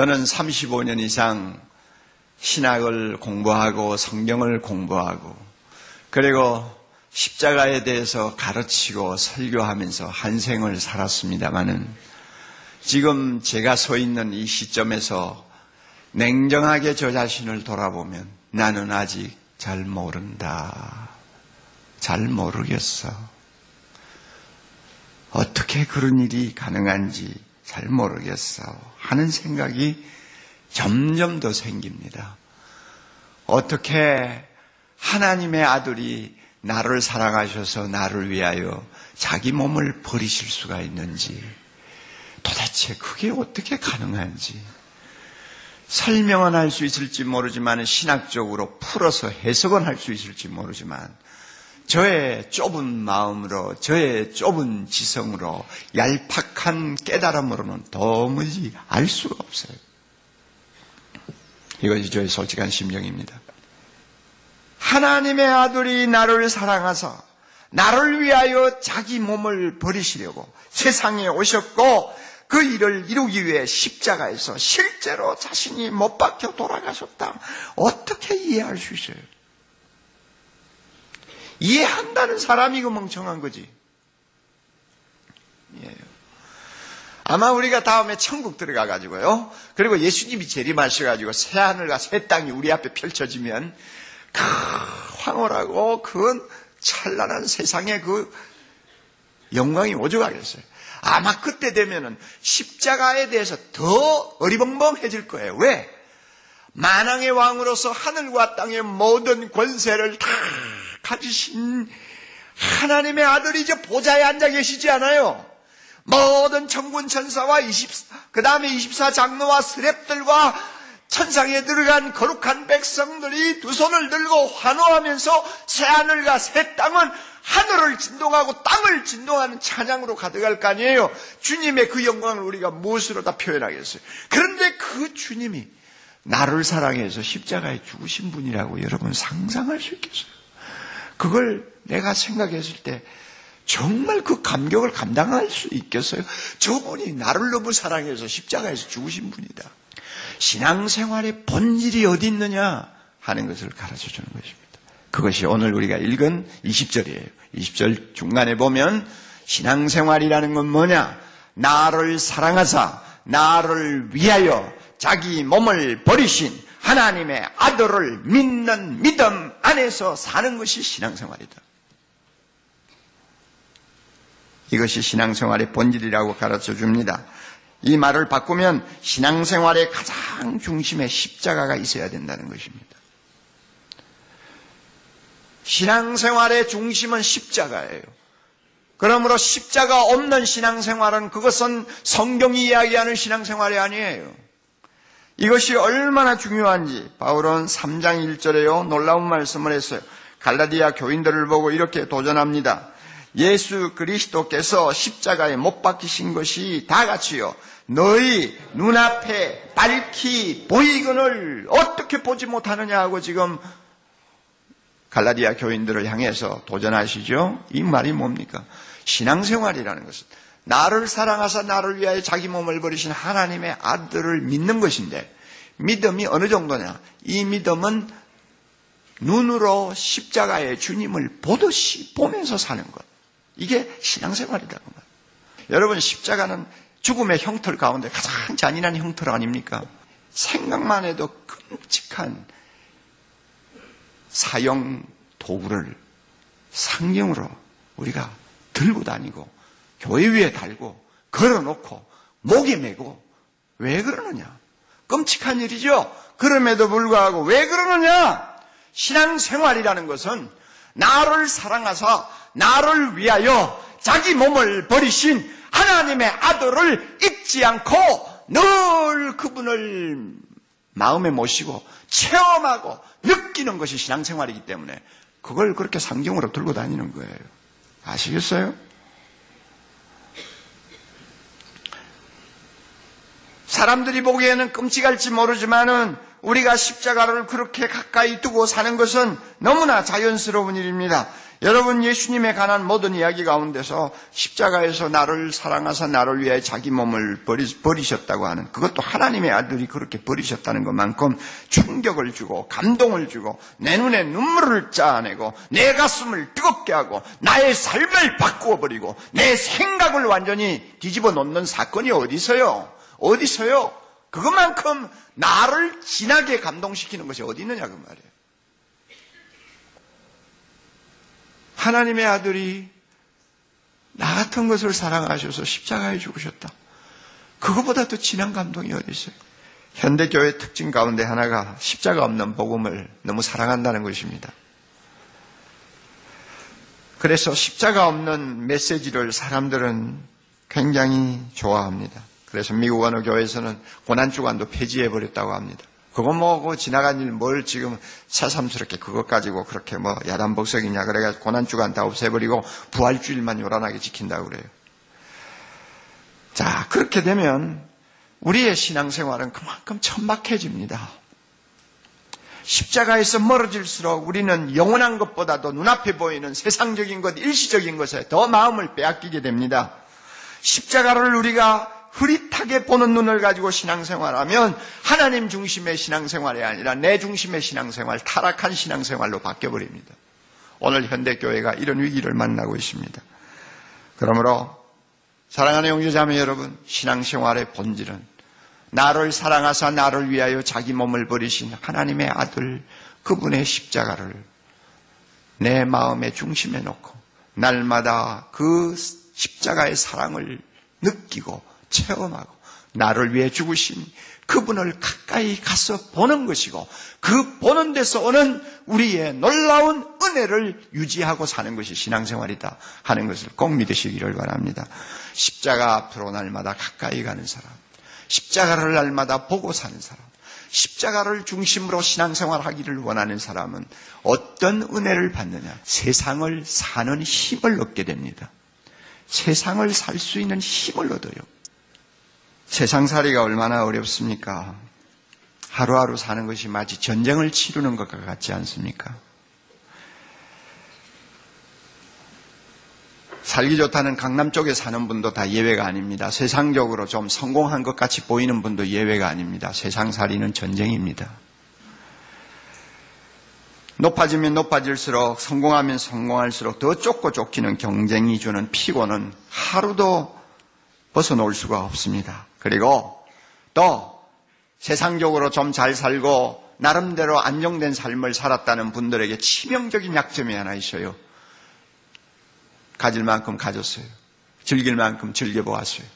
저는 35년 이상 신학을 공부하고 성경을 공부하고 그리고 십자가에 대해서 가르치고 설교하면서 한 생을 살았습니다마는 지금 제가 서 있는 이 시점에서 냉정하게 저 자신을 돌아보면 나는 아직 잘 모른다. 잘 모르겠어. 어떻게 그런 일이 가능한지 잘 모르겠어 하는 생각이 점점 더 생깁니다. 어떻게 하나님의 아들이 나를 사랑하셔서 나를 위하여 자기 몸을 버리실 수가 있는지, 도대체 그게 어떻게 가능한지 설명은 할 수 있을지 모르지만, 신학적으로 풀어서 해석은 할 수 있을지 모르지만, 저의 좁은 마음으로, 저의 좁은 지성으로, 얄팍한 깨달음으로는 도무지 알 수가 없어요. 이것이 저의 솔직한 심정입니다. 하나님의 아들이 나를 사랑하사 나를 위하여 자기 몸을 버리시려고 세상에 오셨고, 그 일을 이루기 위해 십자가에서 실제로 자신이 못 박혀 돌아가셨다. 어떻게 이해할 수 있어요? 이해한다는 사람이 그 멍청한 거지. 예. 아마 우리가 다음에 천국 들어가가지고요, 그리고 예수님이 재림하셔가지고 새하늘과 새 땅이 우리 앞에 펼쳐지면 그 황홀하고 그 찬란한 세상의 그 영광이 오죽하겠어요. 아마 그때 되면은 십자가에 대해서 더 어리벙벙해질 거예요. 왜? 만왕의 왕으로서 하늘과 땅의 모든 권세를 다 가지신 하나님의 아들이 이제 보좌에 앉아 계시지 않아요? 모든 천군 천사와 그 다음에 24장로와 스랩들과 천상에 들어간 거룩한 백성들이 두 손을 들고 환호하면서 새하늘과 새 땅은 하늘을 진동하고 땅을 진동하는 찬양으로 가득할 거 아니에요. 주님의 그 영광을 우리가 무엇으로 다 표현하겠어요? 그런데 그 주님이 나를 사랑해서 십자가에 죽으신 분이라고 여러분 상상할 수 있겠어요? 그걸 내가 생각했을 때 정말 그 감격을 감당할 수 있겠어요? 저분이 나를 너무 사랑해서 십자가에서 죽으신 분이다. 신앙생활의 본질이 어디 있느냐 하는 것을 가르쳐주는 것입니다. 그것이 오늘 우리가 읽은 20절이에요. 20절 중간에 보면 신앙생활이라는 건 뭐냐? 나를 사랑하사 나를 위하여 자기 몸을 버리신 하나님의 아들을 믿는 믿음 안에서 사는 것이 신앙생활이다. 이것이 신앙생활의 본질이라고 가르쳐줍니다. 이 말을 바꾸면 신앙생활의 가장 중심에 십자가가 있어야 된다는 것입니다. 신앙생활의 중심은 십자가예요. 그러므로 십자가 없는 신앙생활은 그것은 성경이 이야기하는 신앙생활이 아니에요. 이것이 얼마나 중요한지 바울은 3장 1절에요. 놀라운 말씀을 했어요. 갈라디아 교인들을 보고 이렇게 도전합니다. 예수 그리스도께서 십자가에 못 박히신 것이 다 같이요, 너희 눈앞에 밝히 보이거늘 어떻게 보지 못하느냐 하고 지금 갈라디아 교인들을 향해서 도전하시죠. 이 말이 뭡니까? 신앙생활이라는 것은 나를 사랑하사 나를 위하여 자기 몸을 버리신 하나님의 아들을 믿는 것인데, 믿음이 어느 정도냐? 이 믿음은 눈으로 십자가의 주님을 보듯이 보면서 사는 것. 이게 신앙생활이라고 말이에요. 여러분, 십자가는 죽음의 형틀 가운데 가장 잔인한 형틀 아닙니까? 생각만 해도 끔찍한 사형 도구를 상경으로 우리가 들고 다니고 교회 위에 달고 걸어놓고 목에 메고, 왜 그러느냐? 끔찍한 일이죠. 그럼에도 불구하고 왜 그러느냐? 신앙생활이라는 것은 나를 사랑하사 나를 위하여 자기 몸을 버리신 하나님의 아들을 잊지 않고 늘 그분을 마음에 모시고 체험하고 느끼는 것이 신앙생활이기 때문에 그걸 그렇게 상징으로 들고 다니는 거예요. 아시겠어요? 사람들이 보기에는 끔찍할지 모르지만은 우리가 십자가를 그렇게 가까이 두고 사는 것은 너무나 자연스러운 일입니다. 여러분, 예수님에 관한 모든 이야기 가운데서 십자가에서 나를 사랑하사 나를 위해 자기 몸을 버리셨다고 하는, 그것도 하나님의 아들이 그렇게 버리셨다는 것만큼 충격을 주고 감동을 주고 내 눈에 눈물을 짜내고 내 가슴을 뜨겁게 하고 나의 삶을 바꾸어 버리고 내 생각을 완전히 뒤집어 놓는 사건이 어디서요? 어디서요? 그것만큼 나를 진하게 감동시키는 것이 어디 있느냐 그 말이에요. 하나님의 아들이 나 같은 것을 사랑하셔서 십자가에 죽으셨다. 그거보다 더 진한 감동이 어디 있어요? 현대교회의 특징 가운데 하나가 십자가 없는 복음을 너무 사랑한다는 것입니다. 그래서 십자가 없는 메시지를 사람들은 굉장히 좋아합니다. 그래서 미국 어느 교회에서는 고난주간도 폐지해버렸다고 합니다. 그거 뭐고 지나간 일 뭘 지금 새삼스럽게 그것 가지고 그렇게 뭐 야단벅석이냐. 그래가지고 고난주간 다 없애버리고 부활주일만 요란하게 지킨다고 그래요. 자, 그렇게 되면 우리의 신앙생활은 그만큼 천박해집니다. 십자가에서 멀어질수록 우리는 영원한 것보다도 눈앞에 보이는 세상적인 것, 일시적인 것에 더 마음을 빼앗기게 됩니다. 십자가를 우리가 흐릿하게 보는 눈을 가지고 신앙생활하면 하나님 중심의 신앙생활이 아니라 내 중심의 신앙생활, 타락한 신앙생활로 바뀌어버립니다. 오늘 현대교회가 이런 위기를 만나고 있습니다. 그러므로 사랑하는 형제자매 여러분, 신앙생활의 본질은 나를 사랑하사 나를 위하여 자기 몸을 버리신 하나님의 아들, 그분의 십자가를 내 마음의 중심에 놓고 날마다 그 십자가의 사랑을 느끼고 체험하고 나를 위해 죽으신 그분을 가까이 가서 보는 것이고 그 보는 데서 오는 우리의 놀라운 은혜를 유지하고 사는 것이 신앙생활이다 하는 것을 꼭 믿으시기를 바랍니다. 십자가 앞으로 날마다 가까이 가는 사람, 십자가를 날마다 보고 사는 사람, 십자가를 중심으로 신앙생활하기를 원하는 사람은 어떤 은혜를 받느냐? 세상을 사는 힘을 얻게 됩니다. 세상을 살 수 있는 힘을 얻어요. 세상살이가 얼마나 어렵습니까? 하루하루 사는 것이 마치 전쟁을 치르는 것과 같지 않습니까? 살기 좋다는 강남 쪽에 사는 분도 다 예외가 아닙니다. 세상적으로 좀 성공한 것 같이 보이는 분도 예외가 아닙니다. 세상살이는 전쟁입니다. 높아지면 높아질수록, 성공하면 성공할수록 더 쫓고 쫓기는 경쟁이 주는 피곤은 하루도 벗어놓을 수가 없습니다. 그리고 또 세상적으로 좀 잘 살고 나름대로 안정된 삶을 살았다는 분들에게 치명적인 약점이 하나 있어요. 가질 만큼 가졌어요. 즐길 만큼 즐겨보았어요.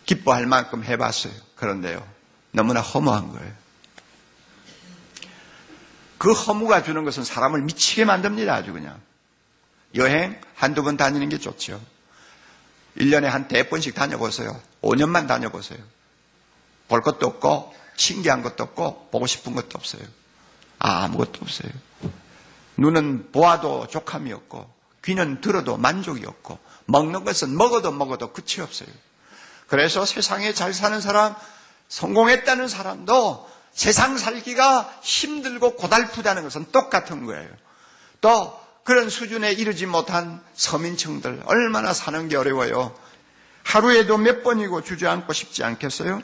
기뻐할 만큼 해봤어요. 그런데요, 너무나 허무한 거예요. 그 허무가 주는 것은 사람을 미치게 만듭니다. 아주 그냥. 여행 한두 번 다니는 게 좋죠. 1년에 한 100번씩 다녀보세요. 5년만 다녀보세요. 볼 것도 없고 신기한 것도 없고 보고 싶은 것도 없어요. 아무것도 없어요. 눈은 보아도 족함이 없고 귀는 들어도 만족이 없고 먹는 것은 먹어도 끝이 없어요. 그래서 세상에 잘 사는 사람, 성공했다는 사람도 세상 살기가 힘들고 고달프다는 것은 똑같은 거예요. 또 그런 수준에 이르지 못한 서민층들 얼마나 사는 게 어려워요. 하루에도 몇 번이고 주저앉고 싶지 않겠어요?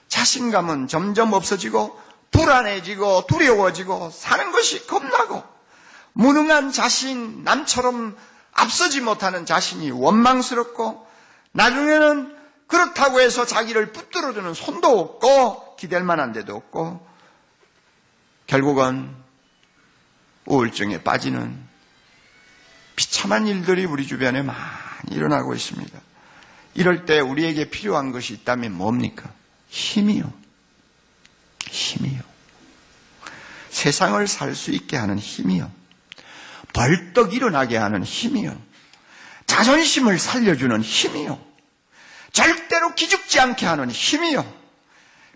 자신감은 점점 없어지고 불안해지고 두려워지고 사는 것이 겁나고 무능한 자신, 남처럼 앞서지 못하는 자신이 원망스럽고 나중에는 그렇다고 해서 자기를 붙들어주는 손도 없고 기댈 만한 데도 없고 결국은 우울증에 빠지는 비참한 일들이 우리 주변에 많이 일어나고 있습니다. 이럴 때 우리에게 필요한 것이 있다면 뭡니까? 힘이요. 힘이요. 세상을 살 수 있게 하는 힘이요. 벌떡 일어나게 하는 힘이요. 자존심을 살려주는 힘이요. 절대로 기죽지 않게 하는 힘이요.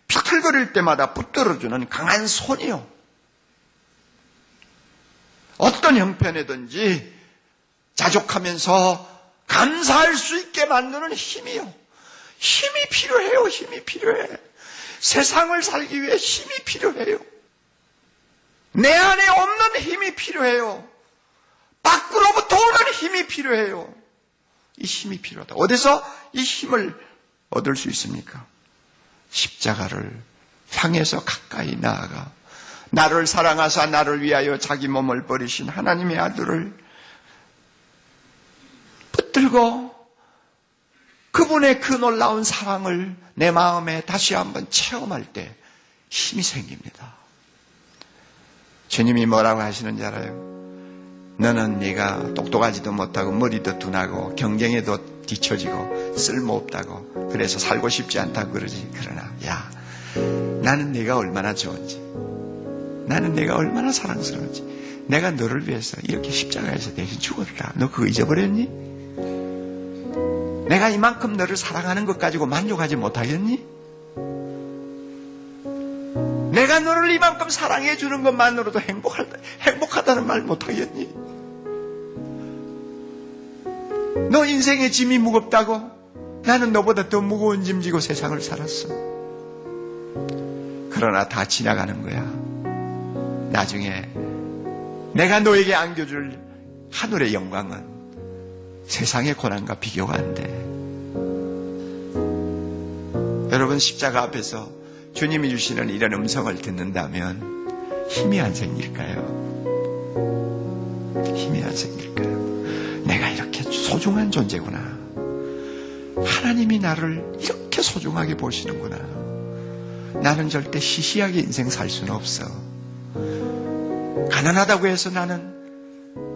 비틀거릴 때마다 붙들어주는 강한 손이요. 어떤 형편이든지 자족하면서 감사할 수 있게 만드는 힘이요. 힘이 필요해요. 힘이 필요해. 세상을 살기 위해 힘이 필요해요. 내 안에 없는 힘이 필요해요. 밖으로부터 오는 힘이 필요해요. 이 힘이 필요하다. 어디서 이 힘을 얻을 수 있습니까? 십자가를 향해서 가까이 나아가 나를 사랑하사 나를 위하여 자기 몸을 버리신 하나님의 아들을 붙들고 그분의 그 놀라운 사랑을 내 마음에 다시 한번 체험할 때 힘이 생깁니다. 주님이 뭐라고 하시는지 알아요? 너는 네가 똑똑하지도 못하고 머리도 둔하고 경쟁에도 뒤처지고 쓸모없다고 그래서 살고 싶지 않다고 그러지. 그러나 야, 나는 네가 얼마나 좋은지, 나는 내가 얼마나 사랑스러운지, 내가 너를 위해서 이렇게 십자가에서 대신 죽었다. 너 그거 잊어버렸니? 내가 이만큼 너를 사랑하는 것 가지고 만족하지 못하겠니? 내가 너를 이만큼 사랑해 주는 것만으로도 행복하다는 말 못하겠니? 너 인생의 짐이 무겁다고? 나는 너보다 더 무거운 짐 지고 세상을 살았어. 그러나 다 지나가는 거야. 나중에 내가 너에게 안겨줄 하늘의 영광은 세상의 고난과 비교가 안 돼. 여러분, 십자가 앞에서 주님이 주시는 이런 음성을 듣는다면 힘이 안 생길까요? 힘이 안 생길까요? 내가 이렇게 소중한 존재구나. 하나님이 나를 이렇게 소중하게 보시는구나. 나는 절대 시시하게 인생 살 수는 없어. 가난하다고 해서 나는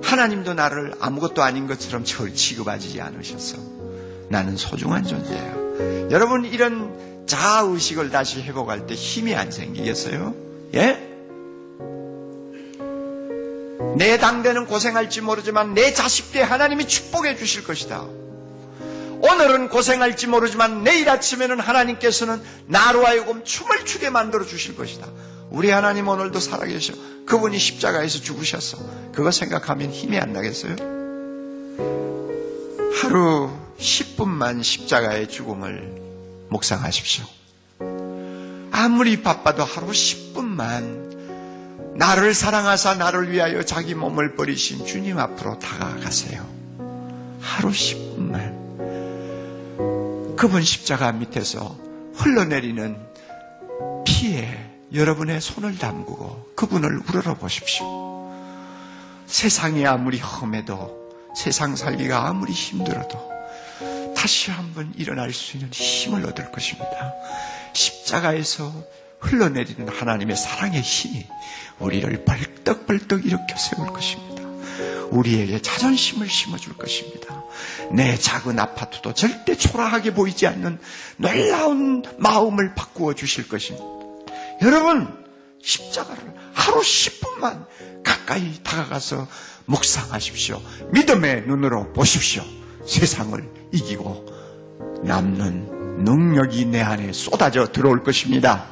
하나님도 나를 아무것도 아닌 것처럼 취급하지 않으셨어. 나는 소중한 존재예요. 여러분, 이런 자아의식을 다시 회복할 때 힘이 안 생기겠어요? 예? 내 당대는 고생할지 모르지만 내 자식 때 하나님이 축복해 주실 것이다. 오늘은 고생할지 모르지만 내일 아침에는 하나님께서는 나로 하여금 춤을 추게 만들어 주실 것이다. 우리 하나님 오늘도 살아계셔. 그분이 십자가에서 죽으셨어. 그거 생각하면 힘이 안 나겠어요? 하루 10분만 십자가의 죽음을 묵상하십시오. 아무리 바빠도 하루 10분만 나를 사랑하사 나를 위하여 자기 몸을 버리신 주님 앞으로 다가가세요. 하루 10분만 그분 십자가 밑에서 흘러내리는 피에 여러분의 손을 담그고 그분을 우러러 보십시오. 세상이 아무리 험해도, 세상 살기가 아무리 힘들어도 다시 한번 일어날 수 있는 힘을 얻을 것입니다. 십자가에서 흘러내리는 하나님의 사랑의 힘이 우리를 벌떡벌떡 일으켜 세울 것입니다. 우리에게 자존심을 심어줄 것입니다. 내 작은 아파트도 절대 초라하게 보이지 않는 놀라운 마음을 바꾸어 주실 것입니다. 여러분, 십자가를 하루 10분만 가까이 다가가서 묵상하십시오. 믿음의 눈으로 보십시오. 세상을 이기고 남는 능력이 내 안에 쏟아져 들어올 것입니다.